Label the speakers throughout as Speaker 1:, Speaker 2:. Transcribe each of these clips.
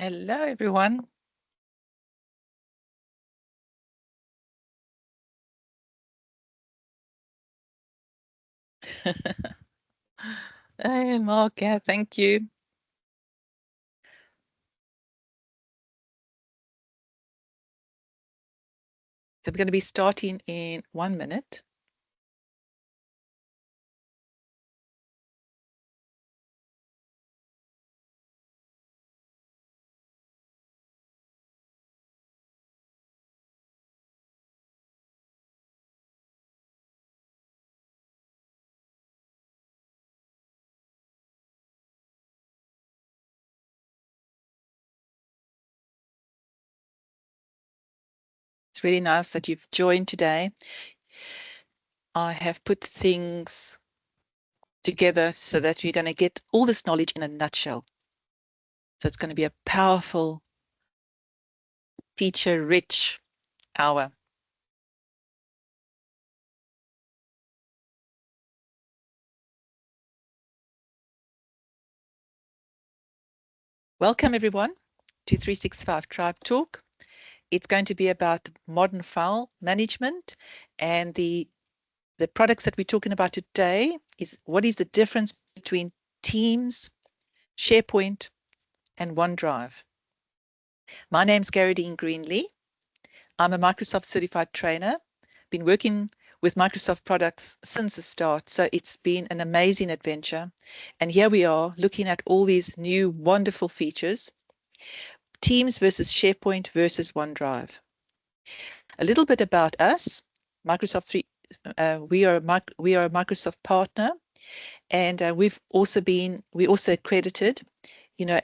Speaker 1: Hello, everyone. Hey, Mark. Yeah, thank you. So we're going to be starting in 1 minute. It's really nice that you've joined today. I have put things together so that we're going to get all this knowledge in a nutshell. So it's going to be a powerful, feature-rich hour. Welcome, everyone, to 365 Tribe Talk. It's going to be about modern file management, and the products that we're talking about today is what is the difference between Teams, SharePoint, and OneDrive. My name's Gary Dean Greenlee. I'm a Microsoft certified trainer, been working with Microsoft products since the start, so it's been an amazing adventure. And here we are looking at all these new wonderful features, Teams versus SharePoint versus OneDrive. A little bit about us, Microsoft 3, we are a Microsoft partner, and we're also accredited,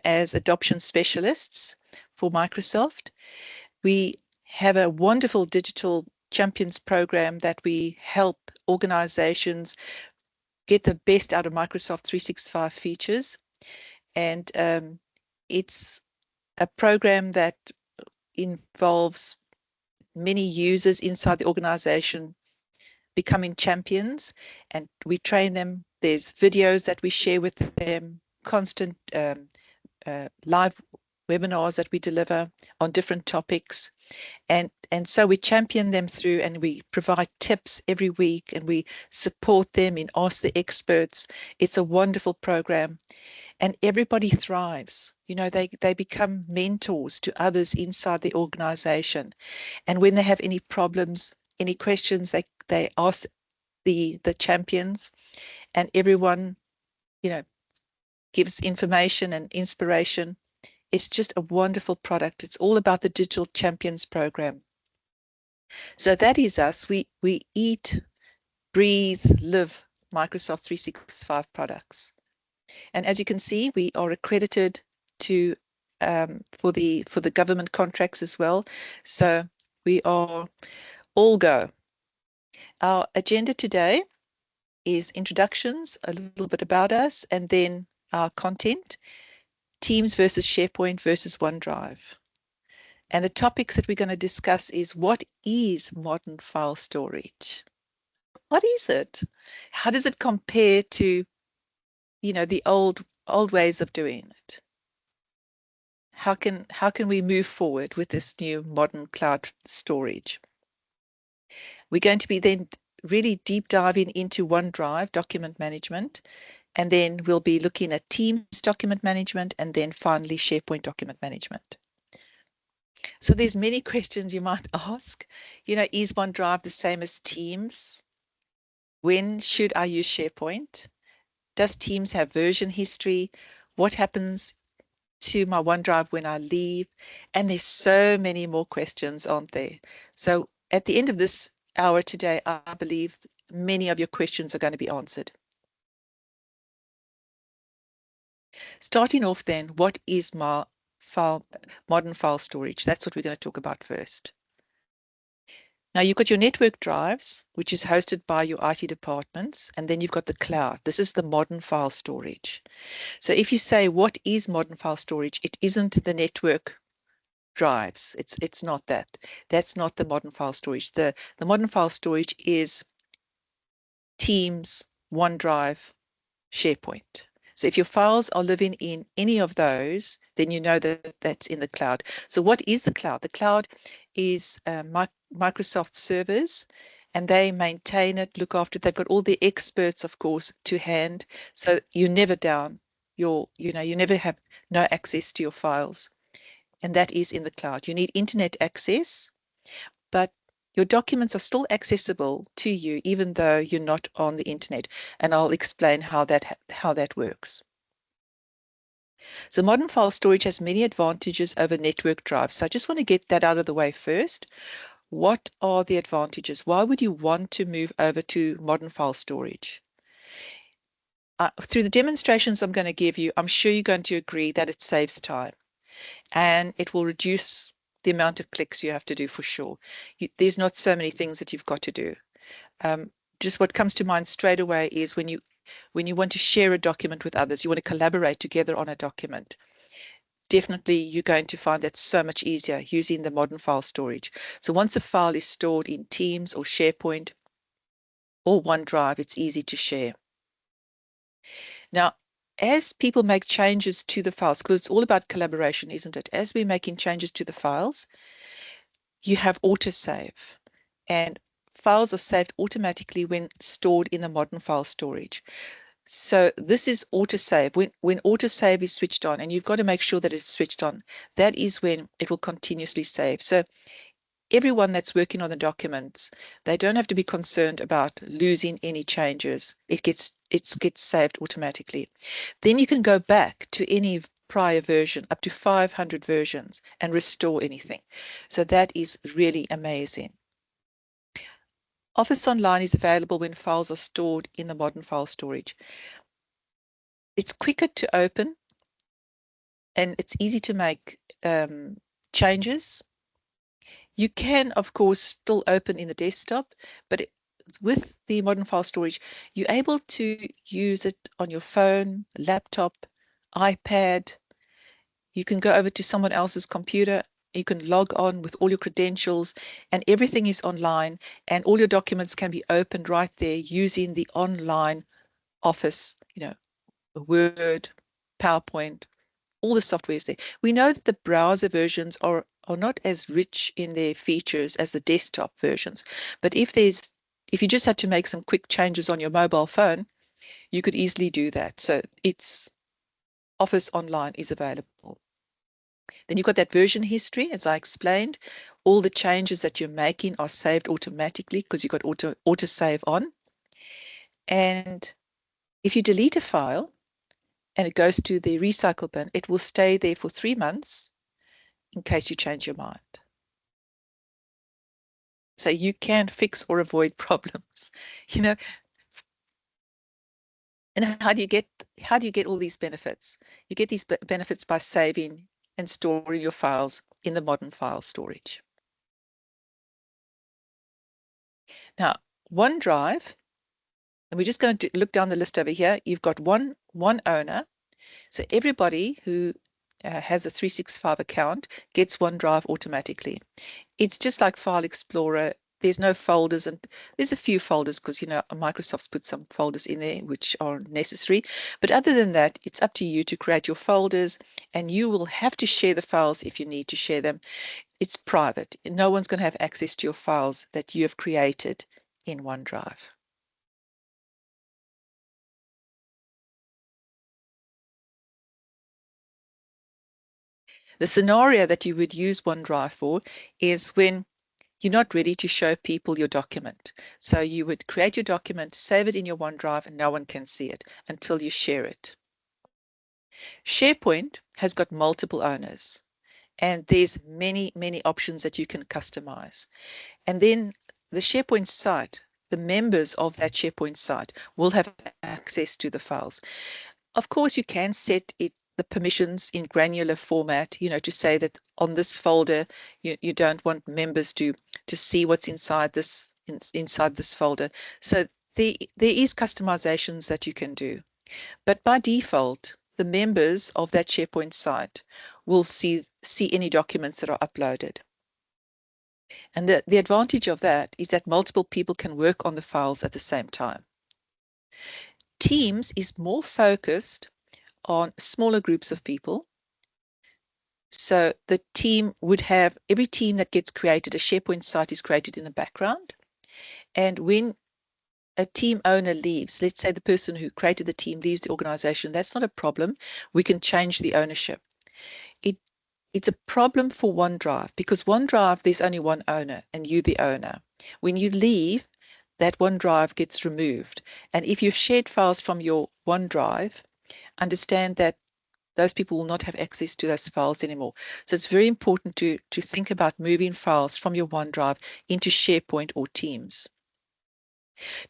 Speaker 1: as adoption specialists for Microsoft. We have a wonderful digital champions program that we help organizations get the best out of Microsoft 365 features. And it's a program that involves many users inside the organization becoming champions, and we train them. There's videos that we share with them, constant live webinars that we deliver on different topics. And so we champion them through, and we provide tips every week, and we support them in Ask the Experts. It's a wonderful program, and everybody thrives. They become mentors to others inside the organization. And when they have any problems, any questions, they ask the champions, and everyone, gives information and inspiration. It's just a wonderful product. It's all about the Digital Champions program. So that is us. We eat, breathe, live Microsoft 365 products. And as you can see, we are accredited to for the government contracts as well. So we are all go. Our agenda today is introductions, a little bit about us, and then our content, Teams versus SharePoint versus OneDrive. And the topics that we're going to discuss is, what is modern file storage? What is it? How does it compare to, the old ways of doing it? How can we move forward with this new modern cloud storage? We're going to be then really deep diving into OneDrive document management, and then we'll be looking at Teams document management, and then finally SharePoint document management. So there's many questions you might ask. Is OneDrive the same as Teams? When should I use SharePoint? Does Teams have version history? What happens to my OneDrive when I leave? And there's so many more questions, aren't there? So at the end of this hour today, I believe many of your questions are going to be answered. Starting off then, what is modern file storage? That's what we're going to talk about first. Now you've got your network drives, which is hosted by your IT departments, and then you've got the cloud. This is the modern file storage. So if you say, what is modern file storage? It isn't the network drives. It's not that. That's not the modern file storage. The modern file storage is Teams, OneDrive, SharePoint. So if your files are living in any of those, then you know that that's in the cloud. So what is the cloud? The cloud is Microsoft servers, and they maintain it, look after it. They've got all the experts, of course, to hand. So you're never down. You never have no access to your files. And that is in the cloud. You need internet access, but your documents are still accessible to you even though you're not on the internet. And I'll explain how that works. So modern file storage has many advantages over network drives. So I just want to get that out of the way first. What are the advantages? Why would you want to move over to modern file storage? Through the demonstrations I'm going to give you, I'm sure you're going to agree that it saves time and it will reduce the amount of clicks you have to do for sure. There's not so many things that you've got to do. Just what comes to mind straight away is when you want to share a document with others, you want to collaborate together on a document. Definitely you're going to find that so much easier using the modern file storage. So once a file is stored in Teams or SharePoint or OneDrive, it's easy to share. Now, as people make changes to the files, because it's all about collaboration, isn't it? As we're making changes to the files, you have autosave. And files are saved automatically when stored in the modern file storage. So this is autosave. When autosave is switched on, and you've got to make sure that it's switched on, that is when it will continuously save. So everyone that's working on the documents, they don't have to be concerned about losing any changes. It gets saved automatically. Then you can go back to any prior version, up to 500 versions, and restore anything. So that is really amazing. Office Online is available when files are stored in the modern file storage. It's quicker to open and it's easy to make changes. You can, of course, still open in the desktop, but with the modern file storage, you're able to use it on your phone, laptop, iPad. You can go over to someone else's computer. You can log on with all your credentials and everything is online and all your documents can be opened right there using the online Office, Word, PowerPoint, all the software is there. We know that the browser versions are not as rich in their features as the desktop versions. But if you just had to make some quick changes on your mobile phone, you could easily do that. So it's Office Online is available. Then you've got that version history, as I explained. All the changes that you're making are saved automatically because you've got auto save on. And if you delete a file and it goes to the recycle bin, it will stay there for 3 months in case you change your mind. So you can fix or avoid problems, And how do you get all these benefits? You get these benefits by saving and storing your files in the modern file storage. Now, OneDrive, and we're just going to look down the list over here. You've got one owner. So everybody who has a 365 account gets OneDrive automatically. It's just like File Explorer. There's no folders, and there's a few folders because Microsoft's put some folders in there which are necessary. But other than that, it's up to you to create your folders, and you will have to share the files if you need to share them. It's private. No one's going to have access to your files that you have created in OneDrive. The scenario that you would use OneDrive for is when you're not ready to show people your document. So you would create your document, save it in your OneDrive, and no one can see it until you share it. SharePoint has got multiple owners, and there's many, many options that you can customize. And then the SharePoint site, the members of that SharePoint site will have access to the files. Of course, you can set the permissions in granular format, to say that on this folder, you don't want members to see what's inside this folder. So there is customizations that you can do. But by default, the members of that SharePoint site will see any documents that are uploaded. And the advantage of that is that multiple people can work on the files at the same time. Teams is more focused on smaller groups of people. So the team would have, every team that gets created, a SharePoint site is created in the background. And when a team owner leaves, let's say the person who created the team leaves the organization, that's not a problem. We can change the ownership. It's a problem for OneDrive because OneDrive, there's only one owner and you the owner. When you leave, that OneDrive gets removed. And if you've shared files from your OneDrive, understand that those people will not have access to those files anymore. So it's very important to think about moving files from your OneDrive into SharePoint or Teams.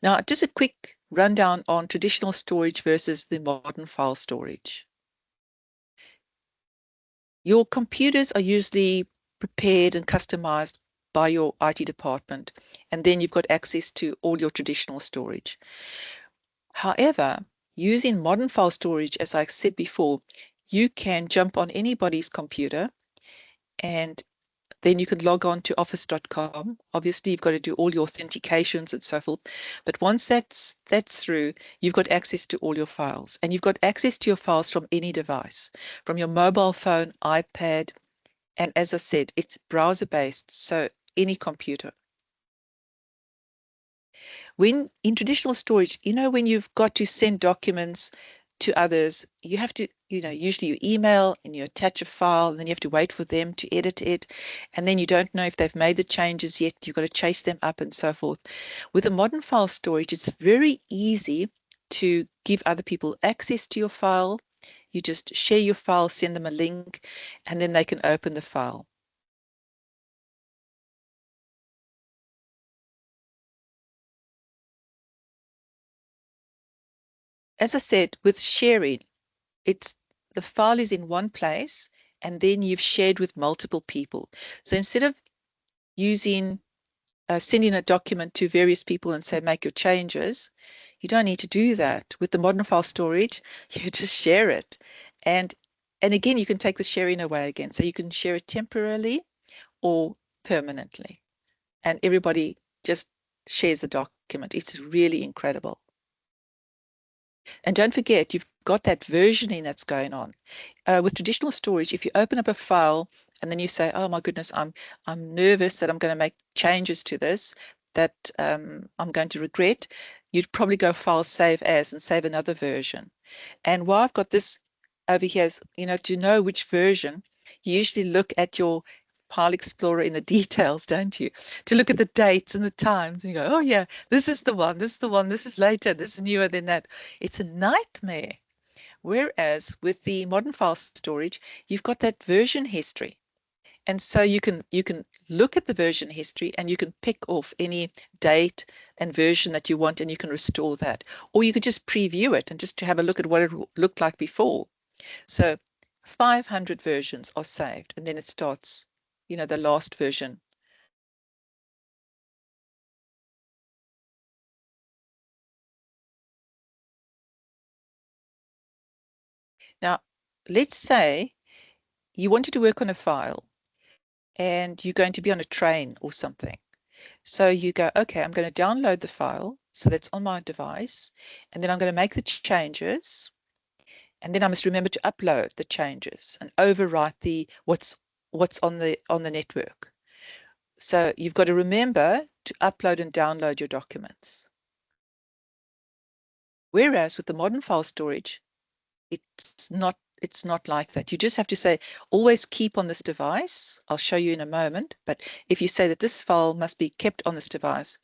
Speaker 1: Now, just a quick rundown on traditional storage versus the modern file storage. Your computers are usually prepared and customized by your IT department, and then you've got access to all your traditional storage. However, using modern file storage, as I said before, you can jump on anybody's computer and then you can log on to office.com. Obviously, you've got to do all your authentications and so forth. But once that's through, you've got access to all your files. And you've got access to your files from any device, from your mobile phone, iPad. And as I said, it's browser-based, so any computer. When in traditional storage, when you've got to send documents to others, you have to, usually you email and you attach a file, and then you have to wait for them to edit it. And then you don't know if they've made the changes yet. You've got to chase them up and so forth. With a modern file storage, it's very easy to give other people access to your file. You just share your file, send them a link, and then they can open the file. As I said, with sharing, the file is in one place and then you've shared with multiple people. So instead of sending a document to various people and say, make your changes, you don't need to do that. With the modern file storage, you just share it. And again, you can take the sharing away again. So you can share it temporarily or permanently. And everybody just shares the document. It's really incredible. And don't forget, you've got that versioning that's going on. With traditional storage, if you open up a file and then you say, oh my goodness, I'm nervous that I'm going to make changes to this that I'm going to regret, you'd probably go File Save As and save another version. And why I've got this over here is, to know which version, you usually look at your File Explorer in the details, don't you? To look at the dates and the times and you go, oh yeah, this is the one, this is the one, this is later, this is newer than that. It's a nightmare. Whereas with the modern file storage, you've got that version history. And so you can look at the version history and you can pick off any date and version that you want and you can restore that. Or you could just preview it and just to have a look at what it looked like before. So 500 versions are saved and then it starts, the last version. Now, let's say you wanted to work on a file and you're going to be on a train or something. So you go, okay, I'm going to download the file. So that's on my device. And then I'm going to make the changes. And then I must remember to upload the changes and overwrite what's on the network. So you've got to remember to upload and download your documents. Whereas with the modern file storage, it's not like that. You just have to say, always keep on this device. I'll show you in a moment. But if you say that this file must be kept on this device,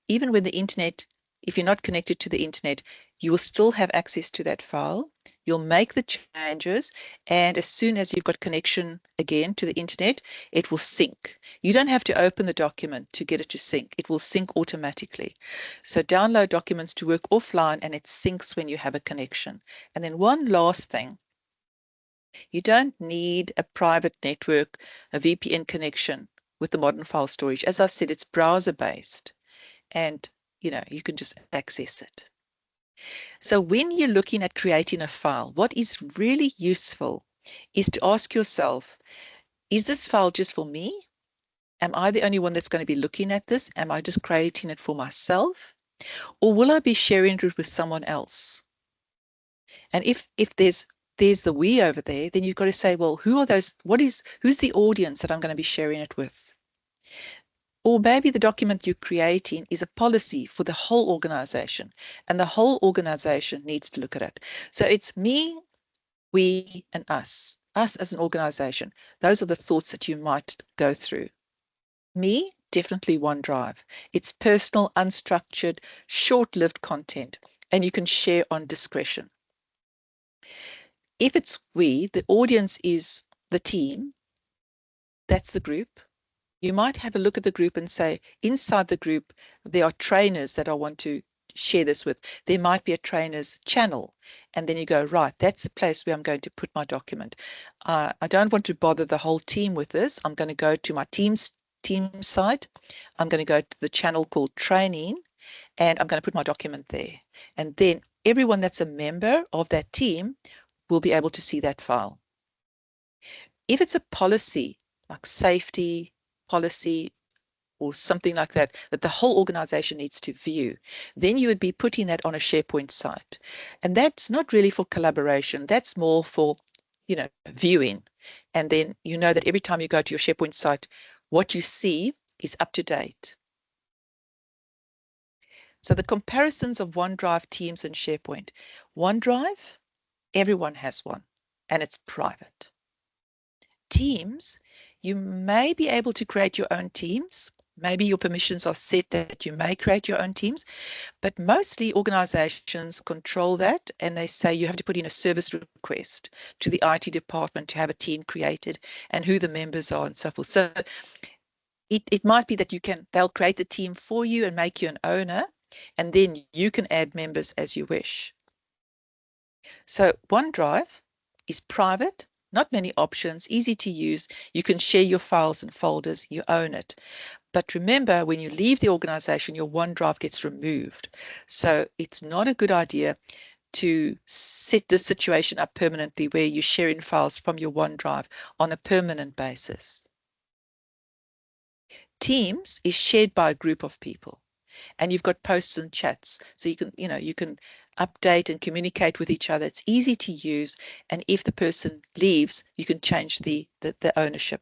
Speaker 1: even when the internet, if you're not connected to the internet, you will still have access to that file. You'll make the changes, and as soon as you've got connection again to the internet, it will sync. You don't have to open the document to get it to sync. It will sync automatically. So download documents to work offline, and it syncs when you have a connection. And then one last thing, you don't need a private network, a VPN connection with the modern file storage. As I said, it's browser-based. And you can just access it. So when you're looking at creating a file, what is really useful is to ask yourself, is this file just for me? Am I the only one that's going to be looking at this? Am I just creating it for myself? Or will I be sharing it with someone else? And if there's there's the we over there, then you've got to say, well, who are those? Who's the audience that I'm going to be sharing it with? Or maybe the document you're creating is a policy for the whole organization, and the whole organization needs to look at it. So it's me, we, and us as an organization. Those are the thoughts that you might go through. Me, definitely OneDrive. It's personal, unstructured, short-lived content, and you can share on discretion. If it's we, the audience is the team, that's the group. You might have a look at the group and say, inside the group, there are trainers that I want to share this with. There might be a trainers channel. And then you go, right, that's the place where I'm going to put my document. I don't want to bother the whole team with this. I'm going to go to my team site. I'm going to go to the channel called training, and I'm going to put my document there. And then everyone that's a member of that team will be able to see that file. If it's a policy, like safety policy or something like that, that the whole organization needs to view, then you would be putting that on a SharePoint site. And that's not really for collaboration. That's more for, viewing. And then you know that every time you go to your SharePoint site, what you see is up to date. So the comparisons of OneDrive, Teams, and SharePoint. OneDrive, everyone has one, and it's private. Teams, you may be able to create your own teams. Maybe your permissions are set that you may create your own teams, but mostly organizations control that, and they say you have to put in a service request to the IT department to have a team created and who the members are and so forth. So it might be that they'll create the team for you and make you an owner, and then you can add members as you wish. So OneDrive is private, not many options, easy to use. You can share your files and folders, you own it. But remember, when you leave the organization, your OneDrive gets removed. So it's not a good idea to set this situation up permanently where you're sharing files from your OneDrive on a permanent basis. Teams is shared by a group of people, and you've got posts and chats. So you can update and communicate with each other. It's easy to use. And if the person leaves, you can change the ownership.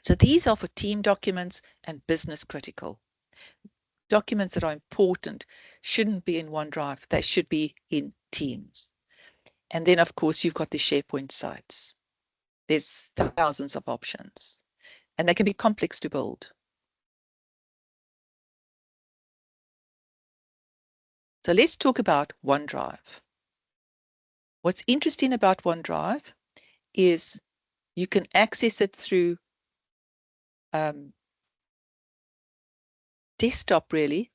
Speaker 1: So these are for team documents and business critical. Documents that are important shouldn't be in OneDrive. They should be in Teams. And then, of course, you've got the SharePoint sites. There's thousands of options, and they can be complex to build. So let's talk about OneDrive. What's interesting about OneDrive is you can access it through desktop, really.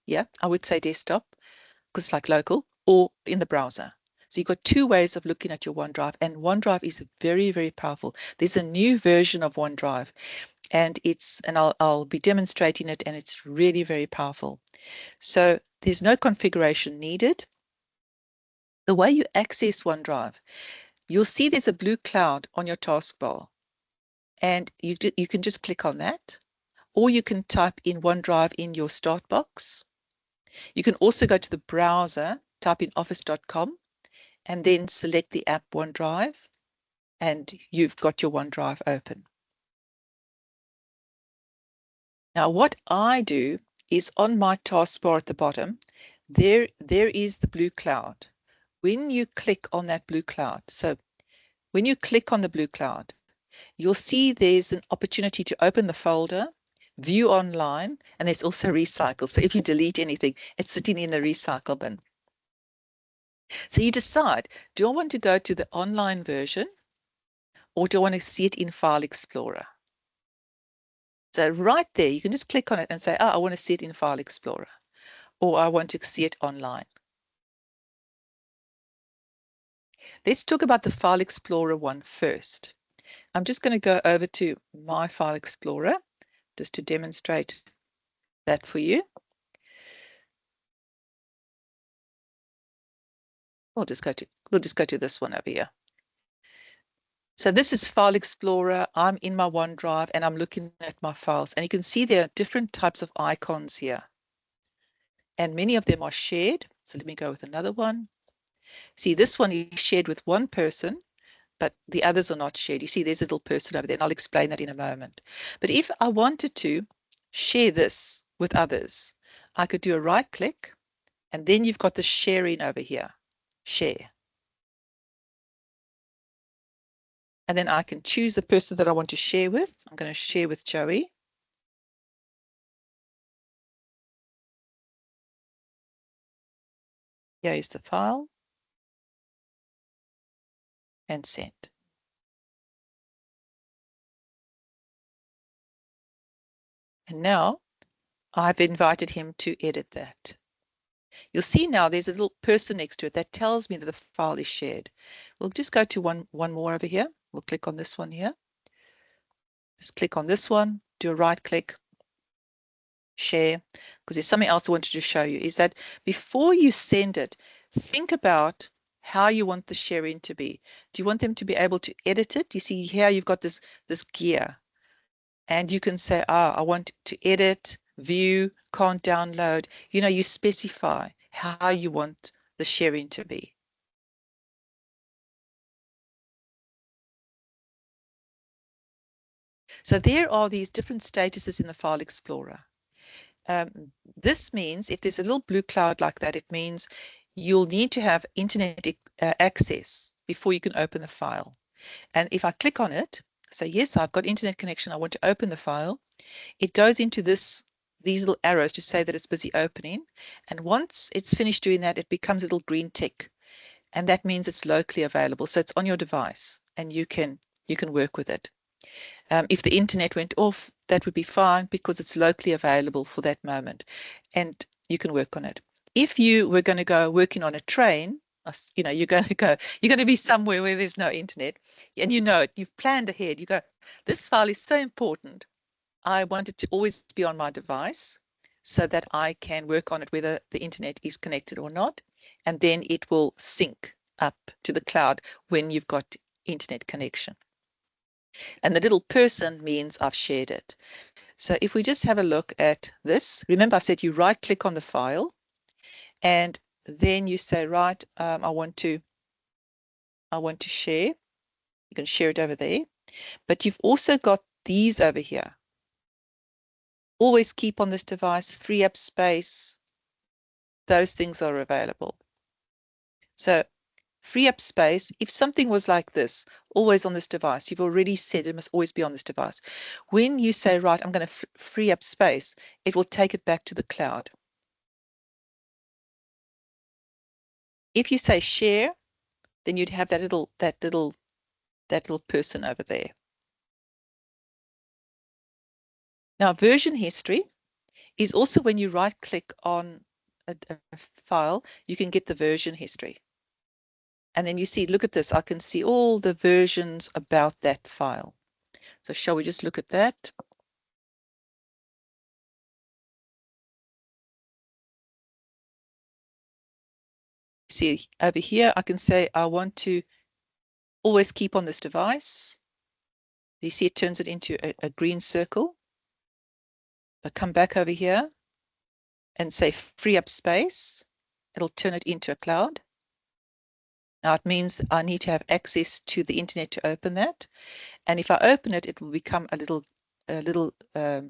Speaker 1: Yeah, I would say desktop because it's like local, or in the browser. So you've got two ways of looking at your OneDrive, and OneDrive is very, very powerful. There's a new version of OneDrive, and I'll be demonstrating it, and it's really very powerful. So there's no configuration needed. The way you access OneDrive, you'll see there's a blue cloud on your taskbar, and you can just click on that, or you can type in OneDrive in your start box. You can also go to the browser, type in office.com, and then select the app OneDrive, and you've got your OneDrive open. Now, what I do is on my taskbar at the bottom, there is the blue cloud. When you click on that blue cloud, so when you click on the blue cloud, you'll see there's an opportunity to open the folder, view online, and there's also recycle. So if you delete anything, it's sitting in the recycle bin. So you decide, do I want to go to the online version, or do I want to see it in File Explorer? So right there, you can just click on it and say, oh, I want to see it in File Explorer, or I want to see it online. Let's talk about the File Explorer one first. I'm just going to go over to my File Explorer just to demonstrate that for you. We'll just go to this one over here. So this is File Explorer. I'm in my OneDrive and I'm looking at my files, and you can see there are different types of icons here, and many of them are shared. So let me go with another one. See, this one is shared with one person, but the others are not shared. You see, there's a little person over there, and I'll explain that in a moment. But if I wanted to share this with others, I could do a right click, and then you've got the sharing over here, share. And then I can choose the person that I want to share with. I'm going to share with Joey. Here is the file, and send. And now I've invited him to edit that. You'll see now there's a little person next to it that tells me that the file is shared. We'll just go to one more over here. We'll click on this one here. Just click on this one, do a right click, share, because there's something else I wanted to show you, is that before you send it, think about how you want the sharing to be. Do you want them to be able to edit it? You see here you've got this gear, and you can say, I want to edit, view, can't download. You know, you specify how you want the sharing to be. So there are these different statuses in the File Explorer. This means if there's a little blue cloud like that, it means you'll need to have internet access before you can open the file. And if I click on it, say, yes, I've got internet connection, I want to open the file, it goes into these little arrows to say that it's busy opening. And once it's finished doing that, it becomes a little green tick. And that means it's locally available. So it's on your device and you can work with it. If the internet went off, that would be fine because it's locally available for that moment and you can work on it. If you were going to go working on a train, you know, you're going to be somewhere where there's no internet and you know it, you've planned ahead. You go, this file is so important. I want it to always be on my device so that I can work on it whether the internet is connected or not. And then it will sync up to the cloud when you've got internet connection. And the little person means I've shared it. So if we just have a look at this, remember I said you right click on the file and then you say, right, I want to share. You can share it over there, but you've also got these over here. Always keep on this device, free up space. Those things are available. So free up space. If something was like this, always on this device, you've already said it must always be on this device. When you say, right, I'm going to free up space, it will take it back to the cloud. If you say share, then you'd have that little person over there. Now, version history is also when you right click on a file, you can get the version history. And then you see, look at this, I can see all the versions about that file. So shall we just look at that? See over here, I can say I want to always keep on this device. You see it turns it into a green circle. I come back over here and say free up space. It'll turn it into a cloud. Now it means I need to have access to the internet to open that. And if I open it, it will become a little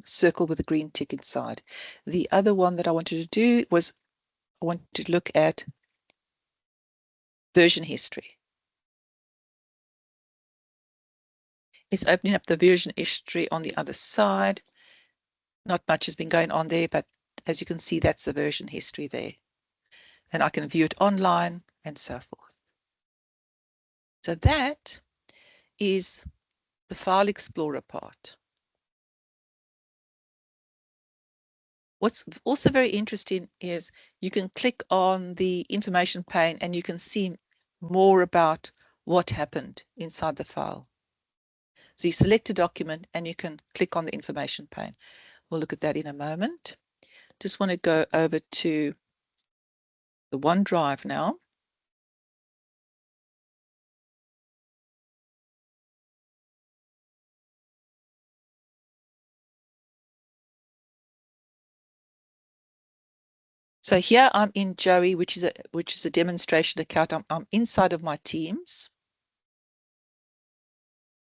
Speaker 1: circle with a green tick inside. The other one that I wanted to do was I wanted to look at version history. It's opening up the version history on the other side. Not much has been going on there, but as you can see, that's the version history there. And I can view it online and so forth. So that is the File Explorer part. What's also very interesting is you can click on the information pane and you can see more about what happened inside the file. So you select a document and you can click on the information pane. We'll look at that in a moment. Just want to go over to the OneDrive now. So here I'm in Joey, which is a demonstration account. I'm inside of my Teams.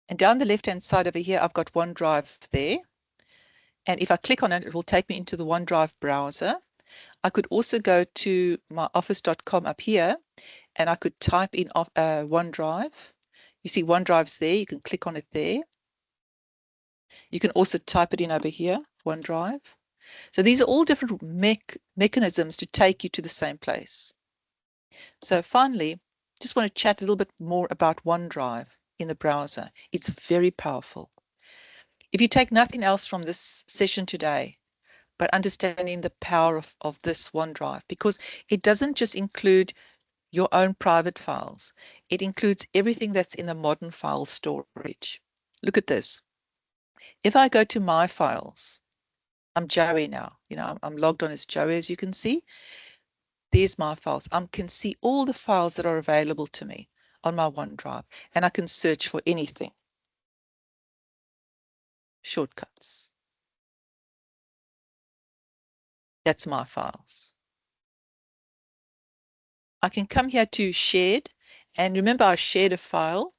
Speaker 1: And down the left-hand side over here, I've got OneDrive there. And if I click on it, it will take me into the OneDrive browser. I could also go to my office.com up here, and I could type in OneDrive. You see OneDrive's there. You can click on it there. You can also type it in over here, OneDrive. So these are all different mechanisms to take you to the same place. So finally, just want to chat a little bit more about OneDrive in the browser. It's very powerful. If you take nothing else from this session today, but understanding the power of this OneDrive, because it doesn't just include your own private files. It includes everything that's in the modern file storage. Look at this. If I go to my files, I'm Joey now. I'm logged on as Joey, as you can see. There's my files. I can see all the files that are available to me on my OneDrive, and I can search for anything. Shortcuts. That's my files. I can come here to shared, and remember I shared a file,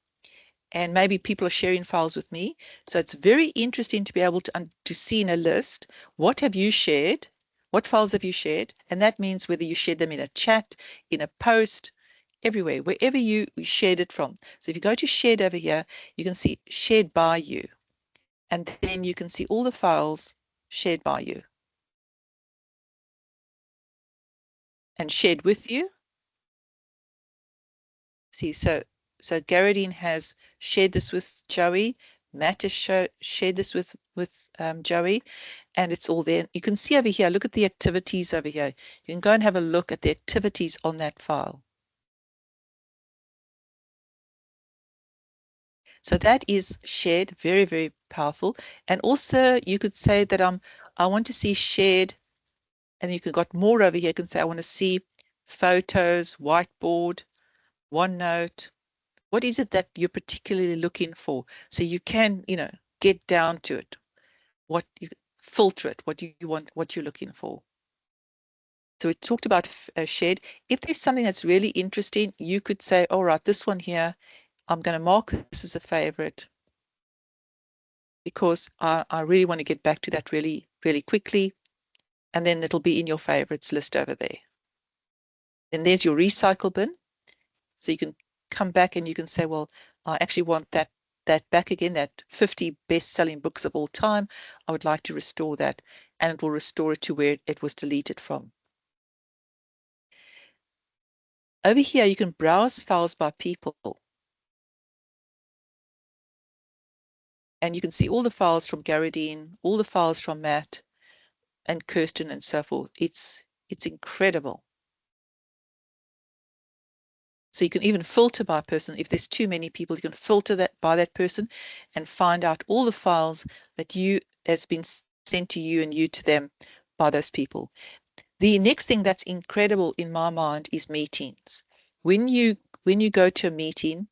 Speaker 1: and maybe people are sharing files with me. So it's very interesting to be able to see in a list, what have you shared? What files have you shared? And that means whether you shared them in a chat, in a post, everywhere, wherever you shared it from. So if you go to shared over here, you can see shared by you. And then you can see all the files shared by you and shared with you. See, so Garradine has shared this with Joey. Matt has shared this with Joey, and it's all there. You can see over here, look at the activities over here. You can go and have a look at the activities on that file. So that is shared, very, very powerful. And also you could say that I want to see shared, and you can got more over here. You can say I want to see photos, whiteboard, OneNote. What is it that you're particularly looking for? So you can, get down to it. What you filter it, what you want, what you're looking for. So we talked about shared. If there's something that's really interesting, you could say, all right, this one here, I'm going to mark this as a favorite because I really want to get back to that really, really quickly. And then it'll be in your favorites list over there. Then there's your recycle bin. So you can come back and you can say, well, I actually want that back again, that 50 best-selling books of all time. I would like to restore that, and it will restore it to where it was deleted from. Over here, you can browse files by people. And you can see all the files from Garradine, all the files from Matt and Kirsten and so forth. It's incredible. So you can even filter by person. If there's too many people, you can filter that by that person and find out all the files that has been sent to you and you to them by those people. The next thing that's incredible in my mind is meetings. When you go to a meeting,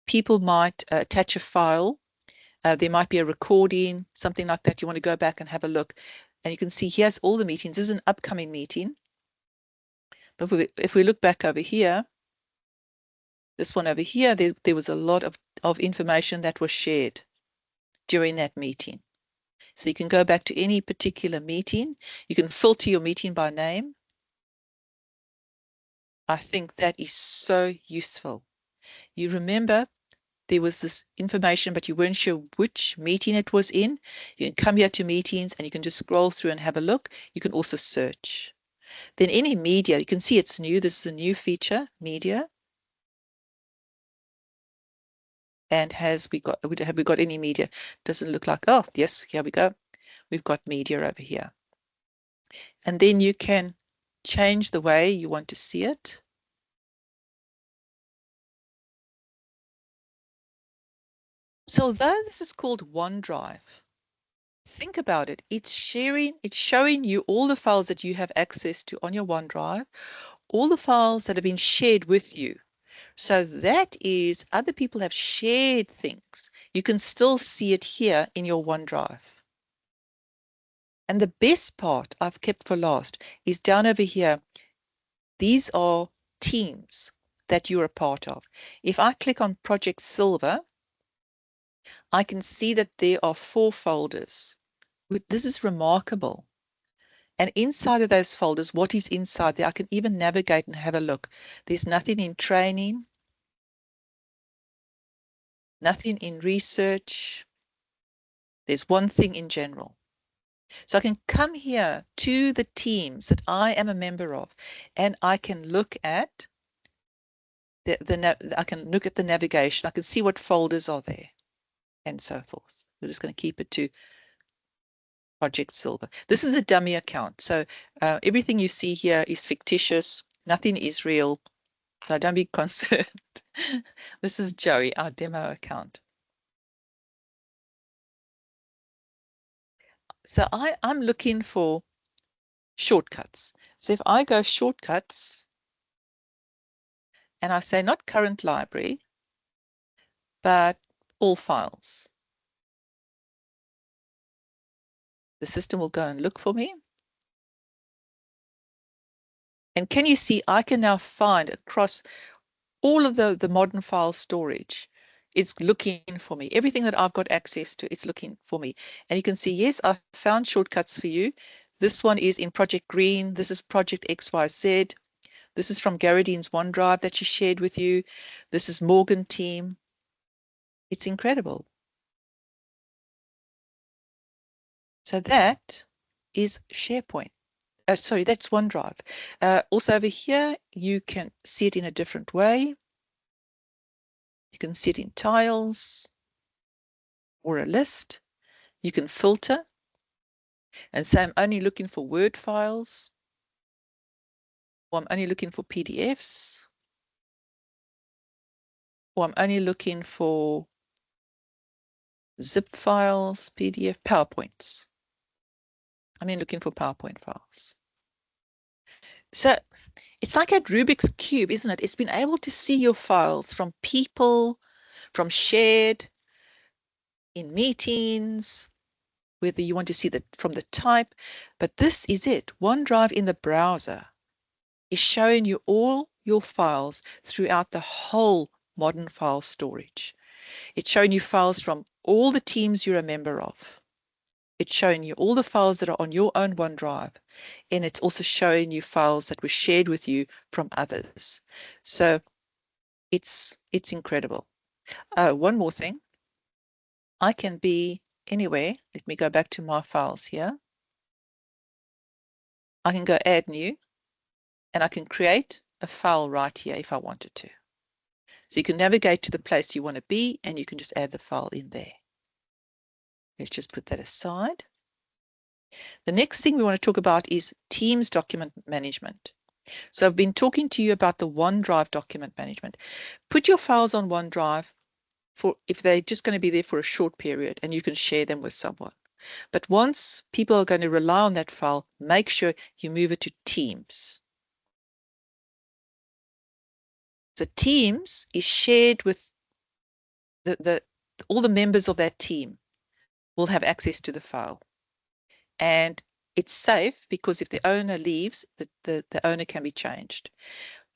Speaker 1: people might attach a file. There might be a recording, something like that. You want to go back and have a look. And you can see here's all the meetings. This is an upcoming meeting. But if we look back over here, this one over here, there was a lot of information that was shared during that meeting. So you can go back to any particular meeting. You can filter your meeting by name. I think that is so useful. You remember there was this information, but you weren't sure which meeting it was in. You can come here to meetings and you can just scroll through and have a look. You can also search. Then any media, you can see it's new. This is a new feature, media. And have we got any media? Doesn't look like, oh, yes, here we go. We've got media over here. And then you can change the way you want to see it. So although this is called OneDrive, think about it. It's showing you all the files that you have access to on your OneDrive, all the files that have been shared with you. So that is, other people have shared things. You can still see it here in your OneDrive. And the best part I've kept for last is down over here. These are teams that you're a part of. If I click on Project Silver, I can see that there are 4 folders. This is remarkable. And inside of those folders, what is inside there? I can even navigate and have a look. There's nothing in training, nothing in research. There's one thing in general. So I can come here to the teams that I am a member of, and I can look at I can look at the navigation. I can see what folders are there, and so forth. We're just going to keep it to Project Silver. This is a dummy account, so everything you see here is fictitious. Nothing is real, so don't be concerned. This is Joey, our demo account. So I'm looking for shortcuts. So if I go shortcuts, and I say not current library, but all files, the system will go and look for me. And can you see, I can now find across all of the modern file storage, it's looking for me. Everything that I've got access to, it's looking for me. And you can see, yes, I've found shortcuts for you. This one is in Project Green. This is Project XYZ. This is from Garadine's OneDrive that she shared with you. This is Morgan team. It's incredible. So that is SharePoint. Sorry, that's OneDrive. Also over here, you can see it in a different way. You can see it in tiles or a list. You can filter and say I'm only looking for Word files, or I'm only looking for PDFs, or I'm only looking for zip files, PDF, PowerPoints. I'm only looking for PowerPoint files. So it's like a Rubik's Cube, isn't it? It's been able to see your files from people, from shared, in meetings, whether you want to see that from the type, but this is it. OneDrive in the browser is showing you all your files throughout the whole modern file storage. It's showing you files from all the teams you're a member of. It's showing you all the files that are on your own OneDrive, and it's also showing you files that were shared with you from others. So it's incredible. One more thing. I can be anywhere. Let me go back to my files here. I can go add new, and I can create a file right here if I wanted to. So you can navigate to the place you want to be, and you can just add the file in there. Let's just put that aside. The next thing we want to talk about is Teams document management. So I've been talking to you about the OneDrive document management. Put your files on OneDrive for if they're just going to be there for a short period, and you can share them with someone. But once people are going to rely on that file, make sure you move it to Teams. So Teams is shared with all the members of that team will have access to the file. And it's safe because if the owner leaves, the owner can be changed.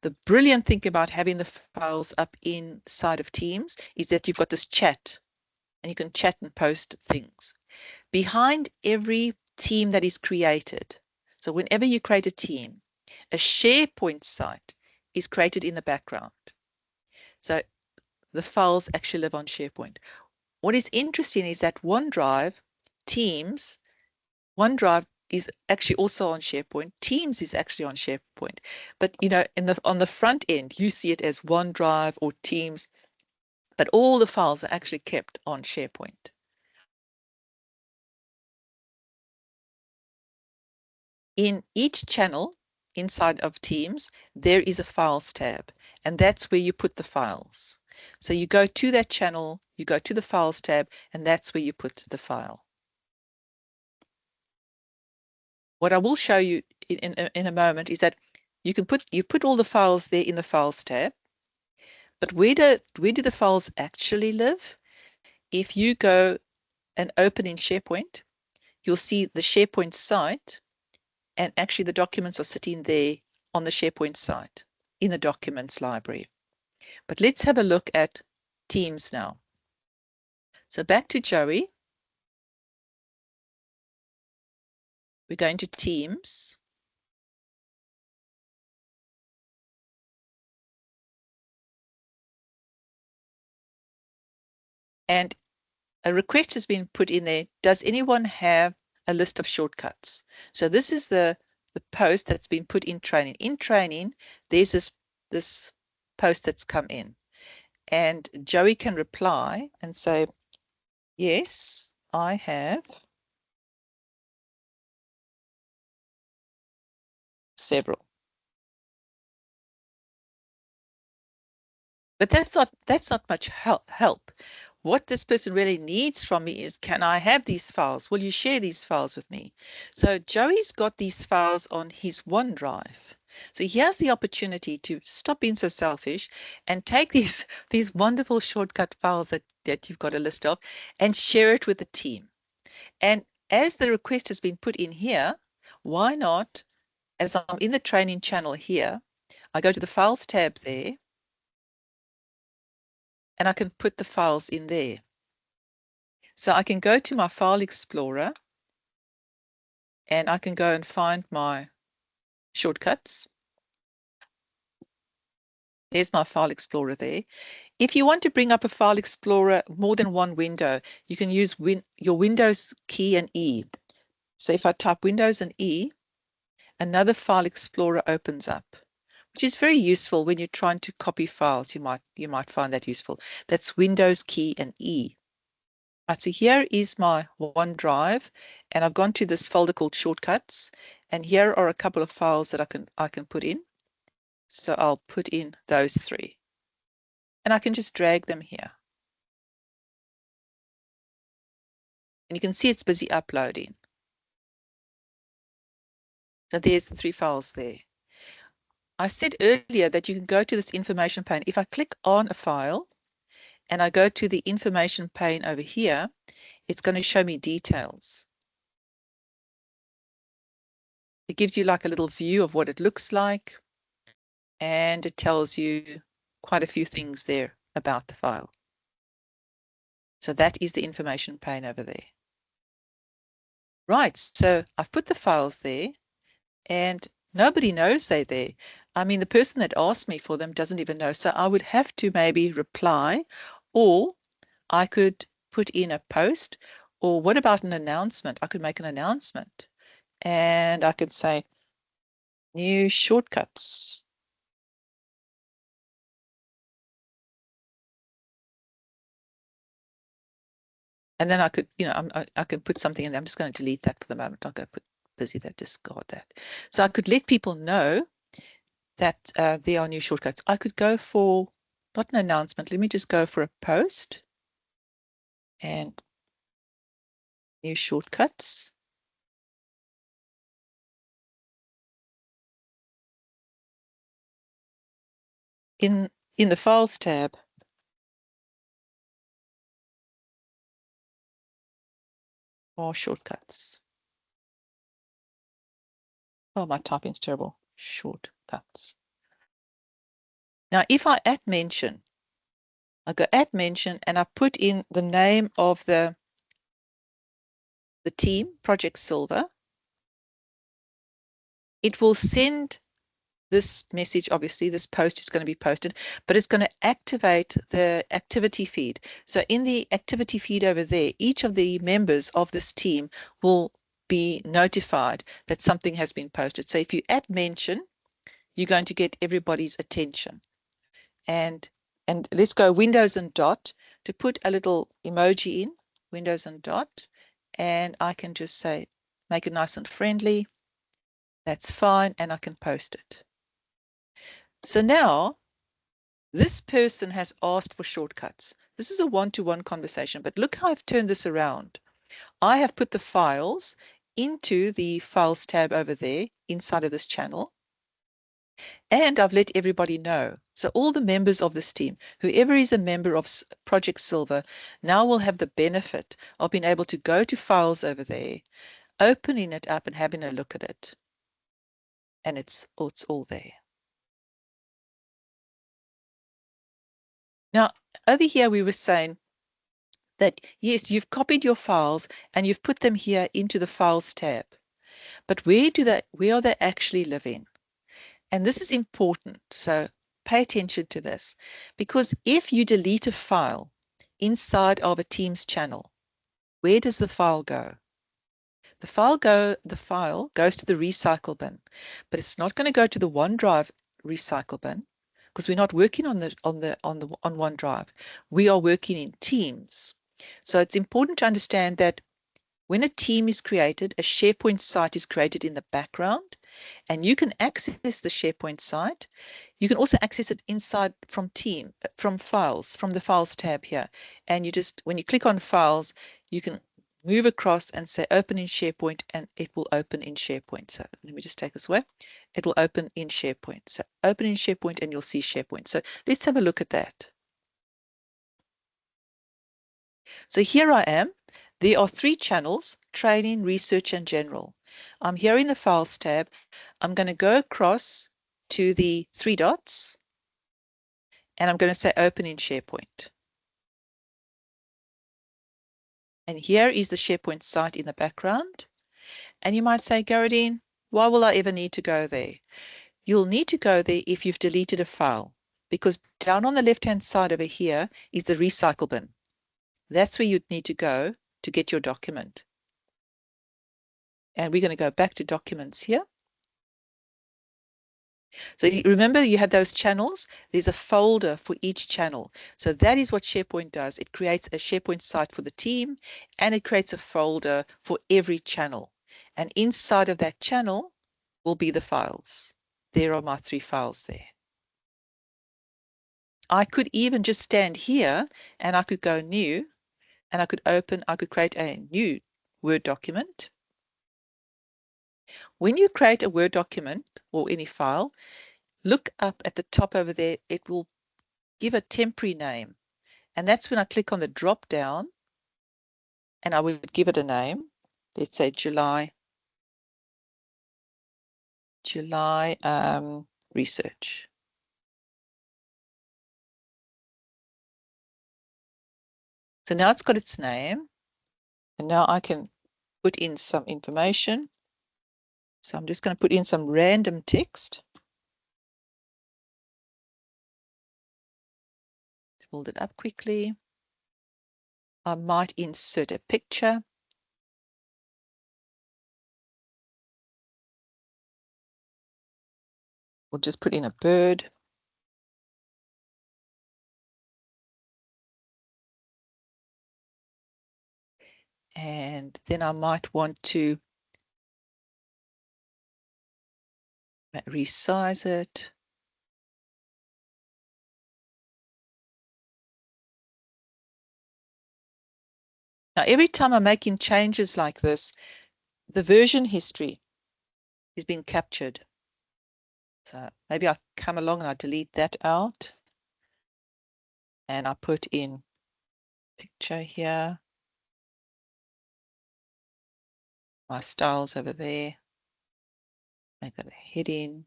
Speaker 1: The brilliant thing about having the files up inside of Teams is that you've got this chat, and you can chat and post things. Behind every team that is created, so whenever you create a team, a SharePoint site is created in the background. So the files actually live on SharePoint. What is interesting is that OneDrive, Teams, OneDrive is actually also on SharePoint. Teams is actually on SharePoint. But you know, on the front end, you see it as OneDrive or Teams, but all the files are actually kept on SharePoint. In each channel inside of Teams, there is a Files tab, and that's where you put the files. So you go to that channel, you go to the Files tab, and that's where you put the file. What I will show you in a moment is that you put all the files there in the Files tab, but where do the files actually live? If you go and open in SharePoint, you'll see the SharePoint site, and actually the documents are sitting there on the SharePoint site in the documents library. But let's have a look at Teams now. So back to Joey. We're going to Teams. And a request has been put in there. Does anyone have a list of shortcuts? So this is the post that's been put in training. In training, there's this post that's come in. And Joey can reply and say, yes, I have several. But that's not much help. What this person really needs from me is, can I have these files? Will you share these files with me? So Joey's got these files on his OneDrive. So he has the opportunity to stop being so selfish and take these wonderful shortcut files that you've got a list of and share it with the team. And as the request has been put in here, why not, as I'm in the training channel here, I go to the Files tab there, and I can put the files in there. So I can go to my File Explorer, and I can go and find my shortcuts. There's my File Explorer there. If you want to bring up a File Explorer more than one window, you can use your Windows key and E. So if I type Windows and E, another File Explorer opens up, which is very useful when you're trying to copy files. You might find that useful. That's Windows key and E. Right, so here is my OneDrive, and I've gone to this folder called Shortcuts, and here are a couple of files that I can put in. So I'll put in those three, and I can just drag them here. And you can see it's busy uploading. So there's the three files there. I said earlier that you can go to this information pane. If I click on a file and I go to the information pane over here, it's going to show me details. It gives you like a little view of what it looks like, and it tells you quite a few things there about the file. So that is the information pane over there. Right, so I've put the files there, and nobody knows they're there. I mean, the person that asked me for them doesn't even know. So I would have to maybe reply, or I could put in a post, or what about an announcement? I could make an announcement, and I could say, new shortcuts. And then I could, I could put something in there. I'm just going to delete that for the moment. I'm going to put busy that, discard that. So I could let people know that there are new shortcuts. I could go for, not an announcement, let me just go for a post and new shortcuts. In the Files tab, more shortcuts. Oh, my typing's terrible. Shortcuts. Now, if I add mention, I go add mention and I put in the name of the team, Project Silver. It will send this message. Obviously, this post is going to be posted, but it's going to activate the activity feed. So in the activity feed over there, each of the members of this team will be notified that something has been posted. So if you add mention, you're going to get everybody's attention. And let's go Windows and dot to put a little emoji in, Windows and dot, and I can just say, make it nice and friendly. That's fine, and I can post it. So now this person has asked for shortcuts. This is a one-to-one conversation, but look how I've turned this around. I have put the files into the Files tab over there inside of this channel. And I've let everybody know. So all the members of this team, whoever is a member of Project Silver, now will have the benefit of being able to go to files over there, opening it up and having a look at it. And it's all there. Now, over here, we were saying that, yes, you've copied your files and you've put them here into the Files tab. But where are they actually living? And this is important. So pay attention to this, because if you delete a file inside of a Teams channel, where does the file go? The file goes to the recycle bin, but it's not going to go to the OneDrive recycle bin, because we're not working on OneDrive. We are working in Teams. So it's important to understand that when a team is created, a SharePoint site is created in the background, and you can access the SharePoint site. You can also access it inside from files, from the Files tab here. And when you click on Files, you can move across and say Open in SharePoint, and it will open in SharePoint. So let me just take this away. It will open in SharePoint. So open in SharePoint and you'll see SharePoint. So let's have a look at that. So here I am. There are 3 channels: training, research, and general. I'm here in the Files tab. I'm going to go across to the 3 dots, and I'm going to say Open in SharePoint. And here is the SharePoint site in the background. And you might say, Geraldine, why will I ever need to go there? You'll need to go there if you've deleted a file, because down on the left-hand side over here is the recycle bin. That's where you'd need to go to get your document. And we're going to go back to documents here. So remember, you had those channels. There's a folder for each channel. So that is what SharePoint does. It creates a SharePoint site for the team, and it creates a folder for every channel. And inside of that channel will be the files. There are my 3 files there. I could even just stand here and I could go new, and I could create a new Word document. When you create a Word document or any file, look up at the top over there. It will give a temporary name. And that's when I click on the drop down and I would give it a name. Let's say July research. So now it's got its name, and now I can put in some information. So I'm just going to put in some random text. To build it up quickly. I might insert a picture. We'll just put in a bird. And then I might want to resize it. Now, every time I'm making changes like this, the version history is being captured. So maybe I come along and I delete that out. And I put in picture here. My styles over there. Make that a heading.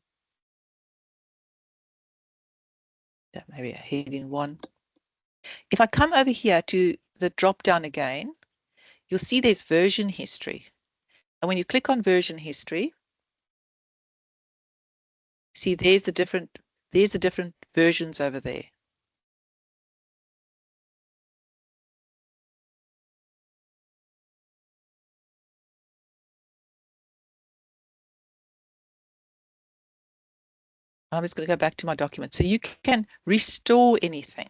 Speaker 1: That may be a heading 1. If I come over here to the drop down again, you'll see there's version history. And when you click on version history, see there's the different versions over there. I'm just going to go back to my document. So you can restore anything.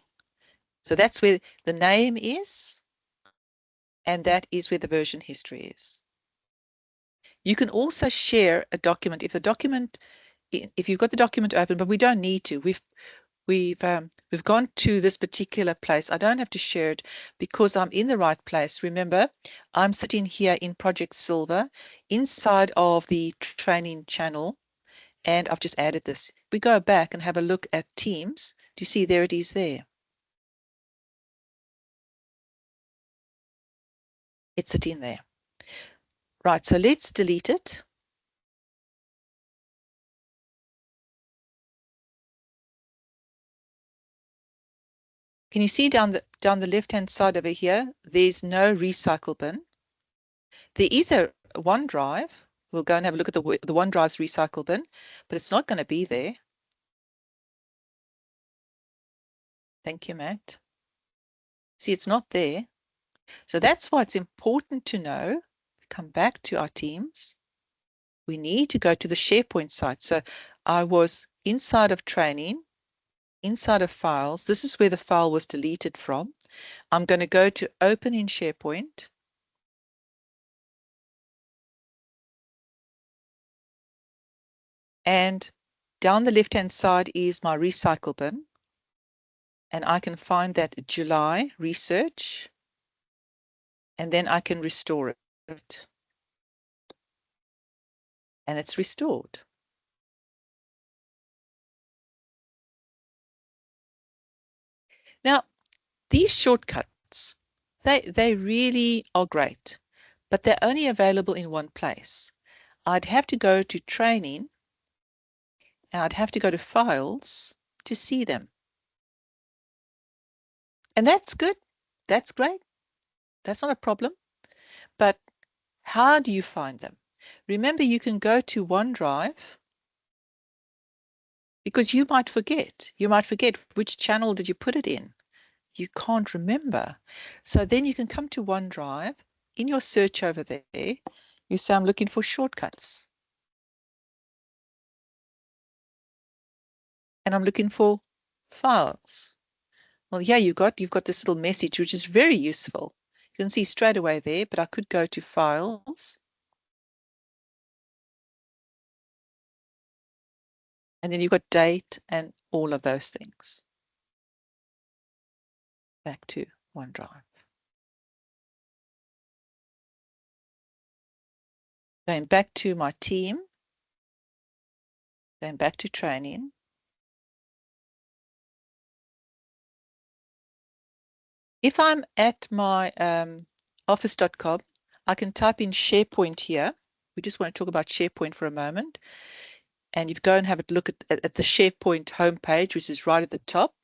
Speaker 1: So that's where the name is, and that is where the version history is. You can also share a document if you've got the document open, but we don't need to. We've gone to this particular place. I don't have to share it because I'm in the right place. Remember, I'm sitting here in Project Silver inside of the training channel, and I've just added this. We go back and have a look at Teams. Do you see there it is there? It's sitting there. Right, so let's delete it. Can you see down the left-hand side over here, there's no recycle bin. There is a OneDrive. We'll go and have a look at the OneDrive's recycle bin, but it's not going to be there. Thank you, Matt. See, it's not there. So that's why it's important to know. Come back to our Teams. We need to go to the SharePoint site. So I was inside of training, inside of files. This is where the file was deleted from. I'm going to go to open in SharePoint. And down the left-hand side is my recycle bin. And I can find that July research. And then I can restore it. And it's restored. Now, these shortcuts, they really are great, but they're only available in one place. I'd have to go to training, and I'd have to go to files to see them. And that's good. That's great. That's not a problem. But how do you find them? Remember, you can go to OneDrive, because you might forget. You might forget which channel did you put it in. You can't remember. So then you can come to OneDrive. In your search over there, you say, I'm looking for shortcuts. And I'm looking for files. Well, here you've got this little message, which is very useful. You can see straight away there, but I could go to files. And then you've got date and all of those things. Back to OneDrive. Going back to my team. Going back to training. If I'm at my office.com, I can type in SharePoint here. We just want to talk about SharePoint for a moment. And you go and have a look at the SharePoint homepage, which is right at the top.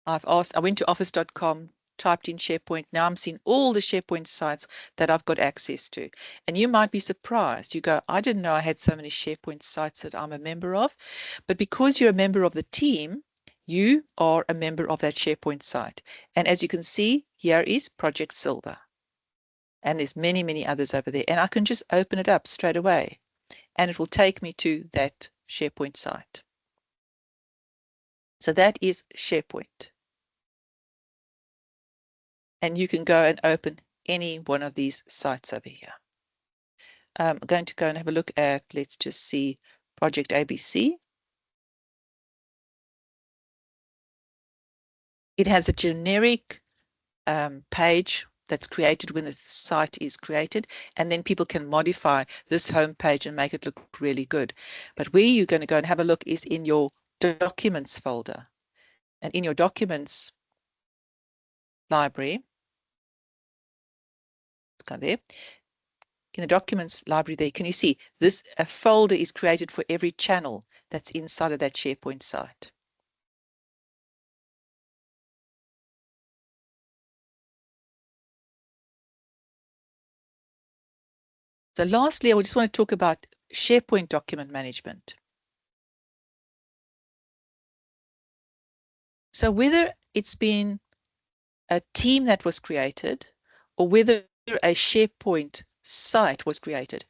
Speaker 1: I went to office.com, typed in SharePoint. Now I'm seeing all the SharePoint sites that I've got access to. And you might be surprised. You go, I didn't know I had so many SharePoint sites that I'm a member of. But because you're a member of the team, you are a member of that SharePoint site. And as you can see, here is Project Silver. And there's many, many others over there. And I can just open it up straight away. And it will take me to that SharePoint site. So that is SharePoint. And you can go and open any one of these sites over here. I'm going to go and have a look at, let's just see, Project ABC. It has a generic page that's created when the site is created, and then people can modify this home page and make it look really good. But where you're going to go and have a look is in your Documents folder. And in your Documents library, let's go there. In the Documents library there, can you see this a folder is created for every channel that's inside of that SharePoint site. So lastly, I just want to talk about SharePoint document management. So whether it's been a team that was created or whether a SharePoint site was created,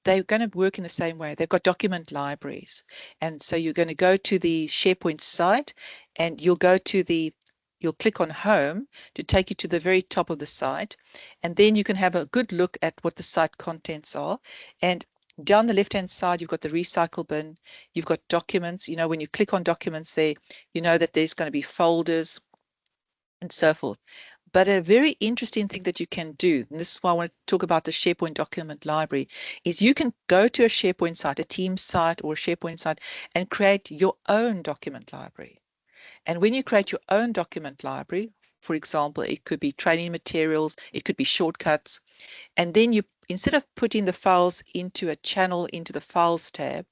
Speaker 1: they're going to work in the same way. They've got document libraries. And so you're going to go to the SharePoint site and you'll click on Home to take you to the very top of the site. And then you can have a good look at what the site contents are. And down the left-hand side, you've got the recycle bin. You've got documents. You know, when you click on documents there, you know that there's going to be folders and so forth. But a very interesting thing that you can do, and this is why I want to talk about the SharePoint document library, is you can go to a SharePoint site, a Teams site or a SharePoint site, and create your own document library. And when you create your own document library, for example, it could be training materials, it could be shortcuts, and then you, instead of putting the files into a channel into the Files tab,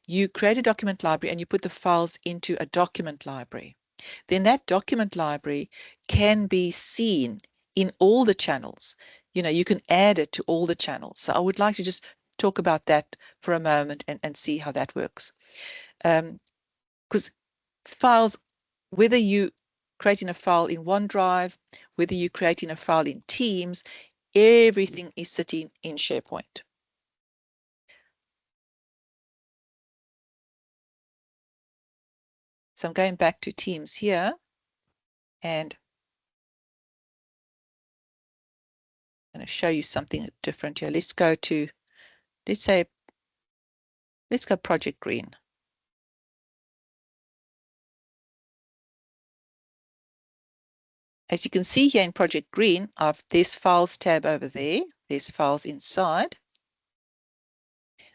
Speaker 1: you create a document library and you put the files into a document library. Then that document library can be seen in all the channels. You know, you can add it to all the channels. So I would like to just talk about that for a moment and see how that works. Because files, whether you creating a file in OneDrive, whether you're creating a file in Teams, everything is sitting in SharePoint. So I'm going back to Teams here, and I'm going to show you something different here. Let's go to, let's go Project Green. As you can see here in Project Green, I've this Files tab over there. There's files inside.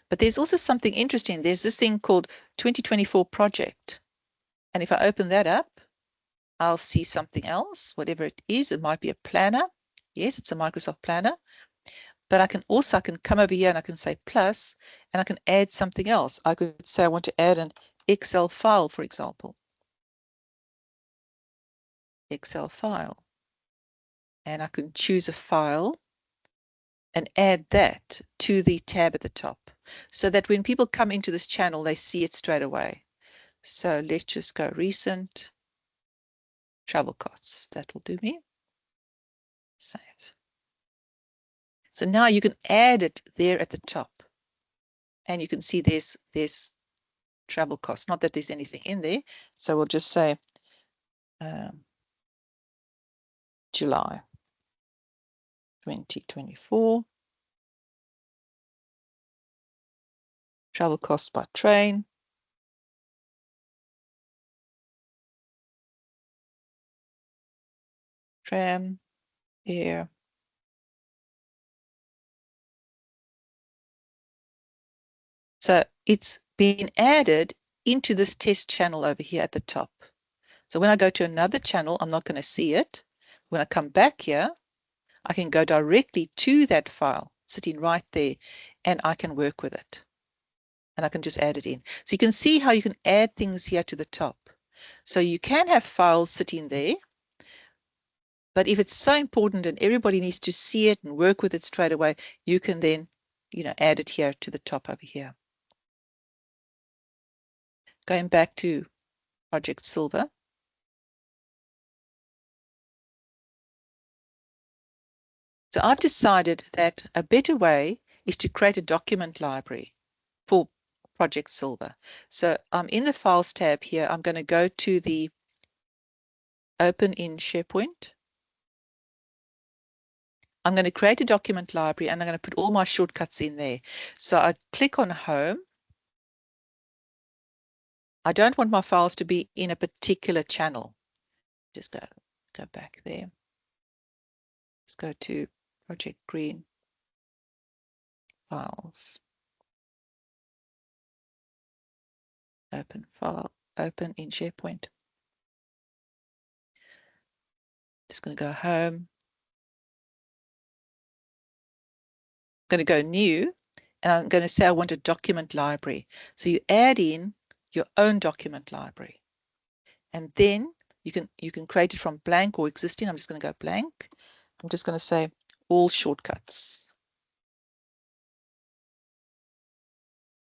Speaker 1: But there's also something interesting. There's this thing called 2024 Project. And if I open that up, I'll see something else, whatever it is. It might be a planner. Yes, it's a Microsoft Planner. But I can come over here and I can say plus, and I can add something else. I could say I want to add an Excel file, for example. Excel file. And I can choose a file and add that to the tab at the top so that when people come into this channel, they see it straight away. So let's just go recent travel costs. That will do me. Save. So now you can add it there at the top. And you can see there's travel costs. Not that there's anything in there. So we'll just say July 2024. Travel costs by train. Tram, air. So it's been added into this test channel over here at the top. So when I go to another channel, I'm not going to see it. When I come back here, I can go directly to that file sitting right there, and I can work with it. And I can just add it in. So you can see how you can add things here to the top. So you can have files sitting there, but if it's so important and everybody needs to see it and work with it straight away, you can then, add it here to the top over here. Going back to Project Silver. So I've decided that a better way is to create a document library for Project Silver. So I'm in the Files tab here. I'm going to go to the Open in SharePoint. I'm going to create a document library and I'm going to put all my shortcuts in there. So I click on Home. I don't want my files to be in a particular channel. Just go back there. Let's go to Project Green Files. Open file, open in SharePoint. Just going to go Home. I'm going to go New, and I'm going to say I want a document library. So you add in your own document library, and then you can create it from blank or existing. I'm just going to go blank. I'm just going to say all shortcuts.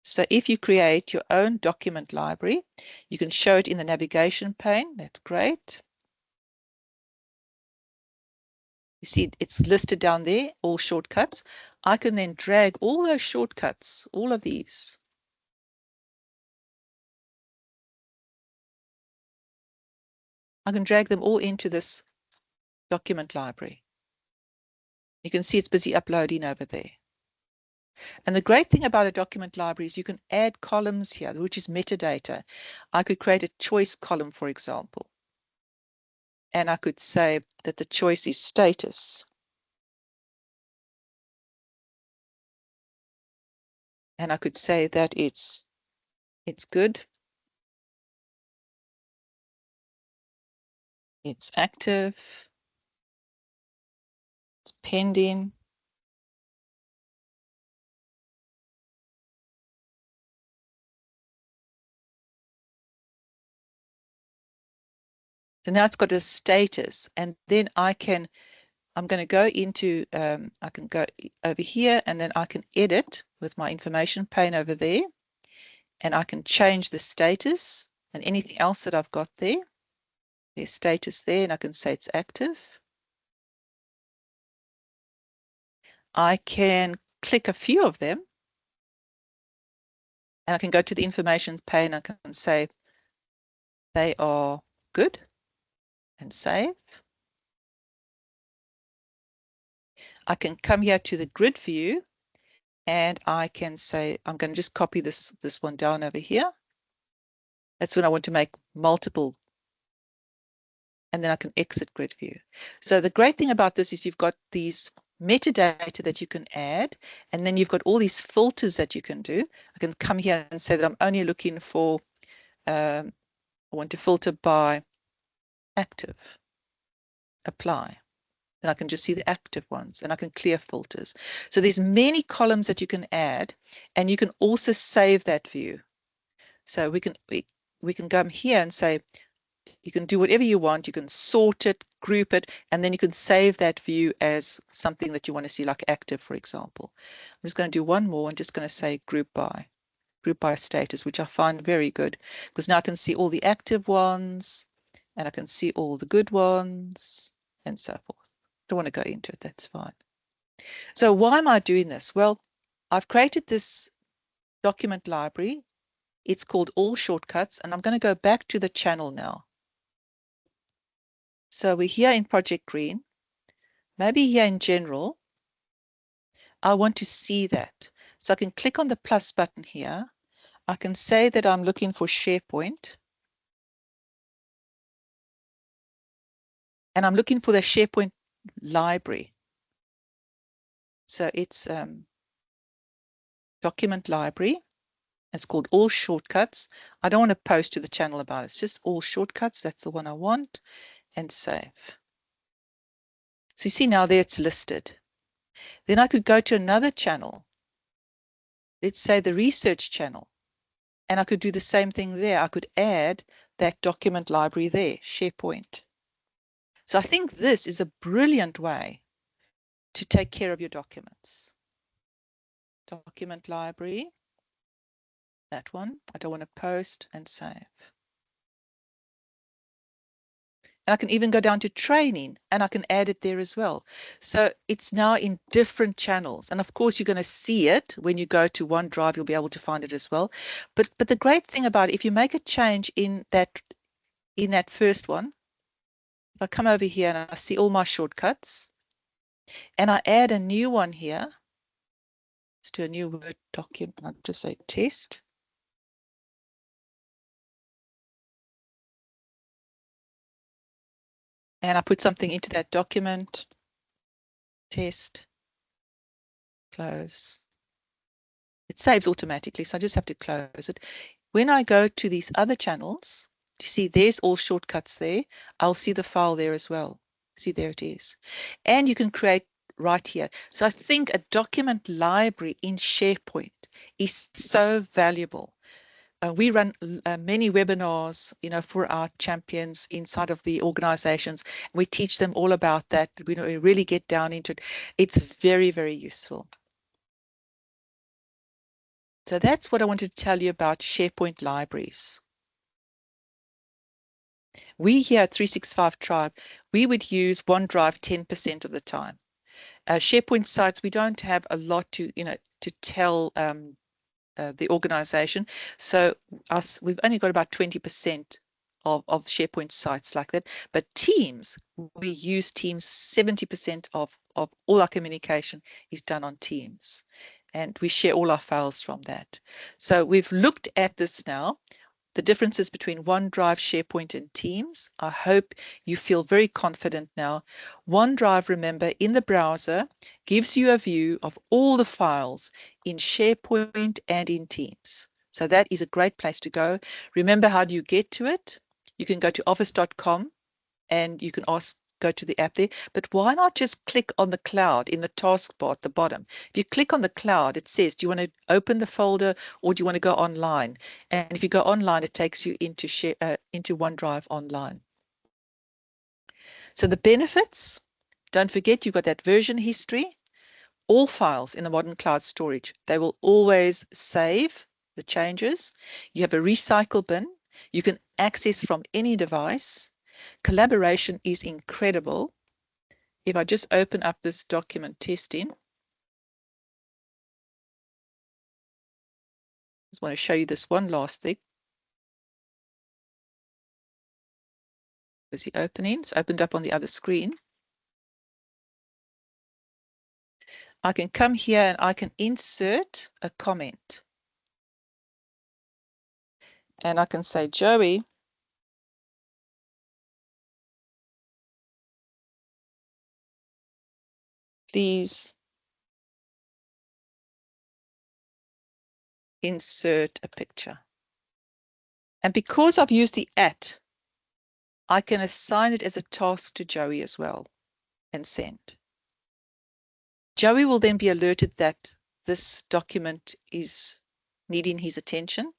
Speaker 1: So if you create your own document library, you can show it in the navigation pane. That's great. You see it's listed down there, all shortcuts. I can then drag all those shortcuts, all of these. I can drag them all into this document library. You can see it's busy uploading over there. And the great thing about a document library is you can add columns here, which is metadata. I could create a choice column, for example. and I could say that the choice is status. And I could say that it's good, it's active, it's pending, so now it's got a status, and then I'm going to go into, I can go over here, and then I can edit with my information pane over there, and I can change the status and anything else that I've got there. There's status there, and I can say it's active. I can click a few of them, and I can go to the information pane. I can say they are good and save. I can come here to the grid view, and I can say, I'm going to just copy this one down over here. That's when I want to make multiple, and then I can exit grid view. So the great thing about this is you've got these metadata that you can add, and then you've got all these filters that you can do. I can come here and say that I'm only looking for, I want to filter by active, apply. Then I can just see the active ones, and I can clear filters. So there's many columns that you can add, and you can also save that view. So we can come here and say, you can do whatever you want. You can sort it, group it, and then you can save that view as something that you want to see, like active, for example. I'm just going to do one more. I'm just going to say group by status, which I find very good, because now I can see all the active ones, and I can see all the good ones, and so forth. Don't want to go into it. That's fine. So why am I doing this? Well, I've created this document library. It's called All Shortcuts, and I'm going to go back to the channel now. So we're here in Project Green, maybe here in General. I want to see that. So I can click on the plus button here. I can say that I'm looking for SharePoint. And I'm looking for the SharePoint library. So it's document library. It's called All Shortcuts. I don't want to post to the channel about it. It's just All Shortcuts. That's the one I want. And save. So you see now there it's listed. Then I could go to another channel. Let's say the research channel. And I could do the same thing there. I could add that document library there, SharePoint. So I think this is a brilliant way to take care of your documents. Document library. That one. I don't want to post, and save. And I can even go down to training, and I can add it there as well. So it's now in different channels. And of course, you're going to see it when you go to OneDrive. You'll be able to find it as well. But the great thing about it, if you make a change in that first one, if I come over here and I see all my shortcuts, and I add a new one here, let's do a new Word document. I'll just say test. And I put something into that document, test, close. It saves automatically, so I just have to close it. When I go to these other channels, you see there's all shortcuts there. I'll see the file there as well. See, there it is. And you can create right here. So I think a document library in SharePoint is so valuable. We run many webinars, for our champions inside of the organizations. We teach them all about that. We really get down into it. It's very, very useful. So that's what I wanted to tell you about SharePoint libraries. We here at 365 Tribe, we would use OneDrive 10% of the time. SharePoint sites, we don't have a lot to tell the organization. So we've only got about 20% of SharePoint sites like that. But Teams, we use Teams. 70% of all our communication is done on Teams. And we share all our files from that. So we've looked at this now. the differences between OneDrive, SharePoint, and Teams. I hope you feel very confident now. OneDrive, remember, in the browser gives you a view of all the files in SharePoint and in Teams. So that is a great place to go. Remember, how do you get to it? You can go to office.com and you can go to the app there. But why not just click on the cloud in the taskbar at the bottom? If you click on the cloud, it says, do you want to open the folder or do you want to go online? And if you go online, it takes you into OneDrive online. So the benefits, don't forget you've got that version history. All files in the modern cloud storage, they will always save the changes. You have a recycle bin. You can access from any device. Collaboration is incredible. If I just open up this document testing, I just want to show you this one last thing. Is he opening? It's opened up on the other screen. I can come here and I can insert a comment. And I can say, Joey, please insert a picture. And because I've used the @ I can assign it as a task to Joey as well and send. Joey will then be alerted that this document is needing his attention.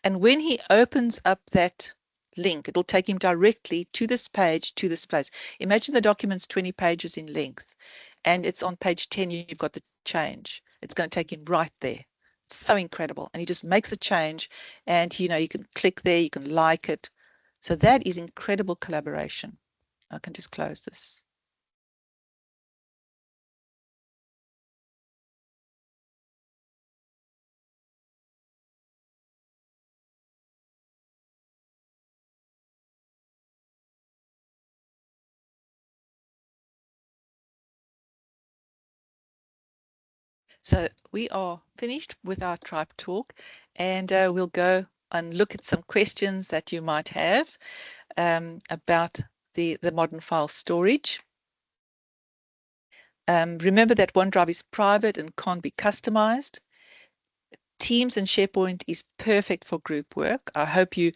Speaker 1: And when he opens up that link, it'll take him directly to this page, to this place. Imagine the document's 20 pages in length, and it's on page 10, you've got the change. It's going to take him right there. It's so incredible. And he just makes a change, and you can click there, you can like it. So that is incredible collaboration. I can just close this. So we are finished with our tribe talk, and we'll go and look at some questions that you might have about the modern file storage. Remember that OneDrive is private and can't be customized. Teams and SharePoint is perfect for group work. I hope you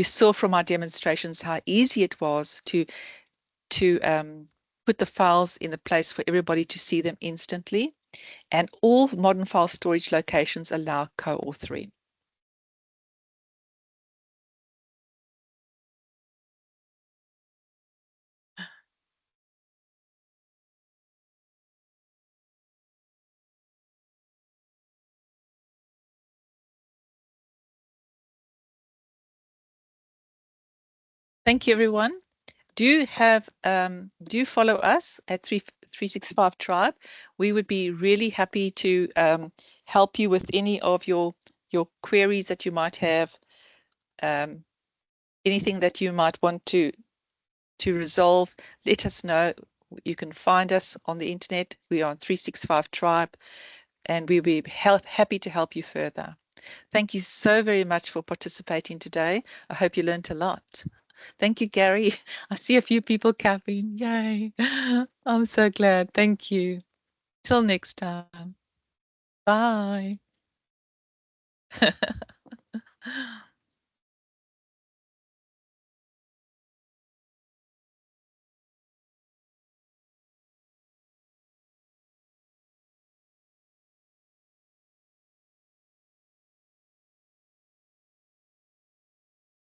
Speaker 1: saw from our demonstrations how easy it was to put the files in the place for everybody to see them instantly. And all modern file storage locations allow co-authoring. Thank you, everyone. Do follow us at 365 Tribe. We would be really happy to help you with any of your queries that you might have, anything that you might want to resolve. Let us know. You can find us on the internet. We are on 365 Tribe, and we'll be happy to help you further. Thank you so very much for participating today. I hope you learned a lot. Thank you, Gary. I see a few people clapping. Yay. I'm so glad. Thank you. Till next time. Bye.